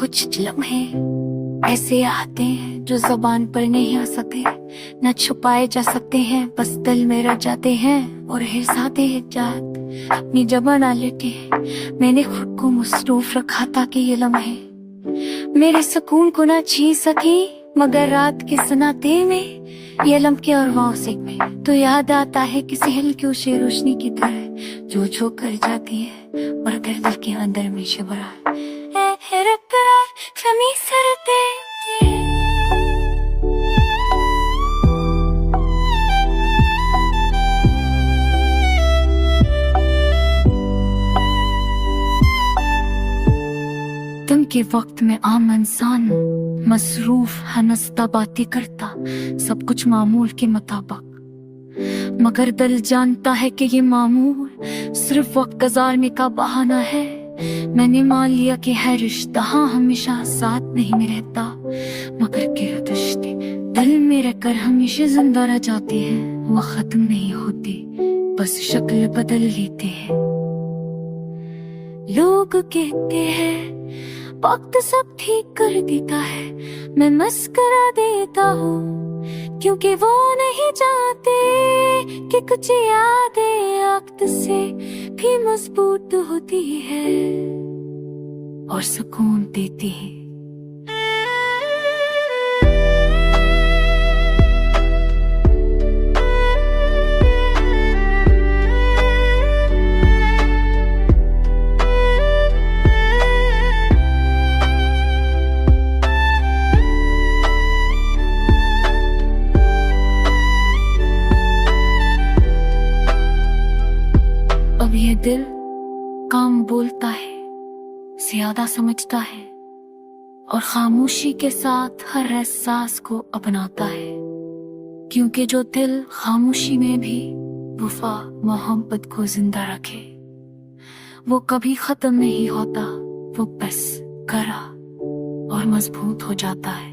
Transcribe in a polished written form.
कुछ लम्हे ऐसे आते हैं जो जबान पर नहीं आ सकते, न छुपाए जा सकते हैं, बस दिल में रह जाते हैं और हिर्साते हैं जात अपनी जबां ना लेके। मैंने खुद को मसरूफ रखा था कि ये लम्हे मेरे सुकून को ना छीन सकी, मगर रात के सन्नाटे में ये लम्हे और मौसिक में तो याद आता है किसी हल्की उसी रोशनी की तरह जो छू कर जाती है और दिल के अंदर में शिवरा दिन के वक्त में आम इंसान मसरूफ हंसता बातें करता, सब कुछ मामूल के मुताबिक, मगर दिल जानता है कि ये मामूल सिर्फ वक्त गुजारने का बहाना है। मैंने मान लिया कि है रिश्ता हमेशा साथ नहीं में रहता, मगर के रिश्ते दिल में रहकर हमेशा जिंदा रह जाते हैं। वो खत्म नहीं होते, बस शक्ल बदल लेते हैं। लोग कहते हैं वक्त सब ठीक कर देता है, मैं मस्करा देता हूँ क्योंकि वो नहीं चाहते कि कुछ यादें वक्त से भी मजबूत होती है और सुकून देती है। अब ये दिल काम बोलता है, ज्यादा समझता है और खामोशी के साथ हर एहसास को अपनाता है, क्योंकि जो दिल खामोशी में भी वफा मोहब्बत को जिंदा रखे वो कभी खत्म नहीं होता, वो बस करा और मजबूत हो जाता है।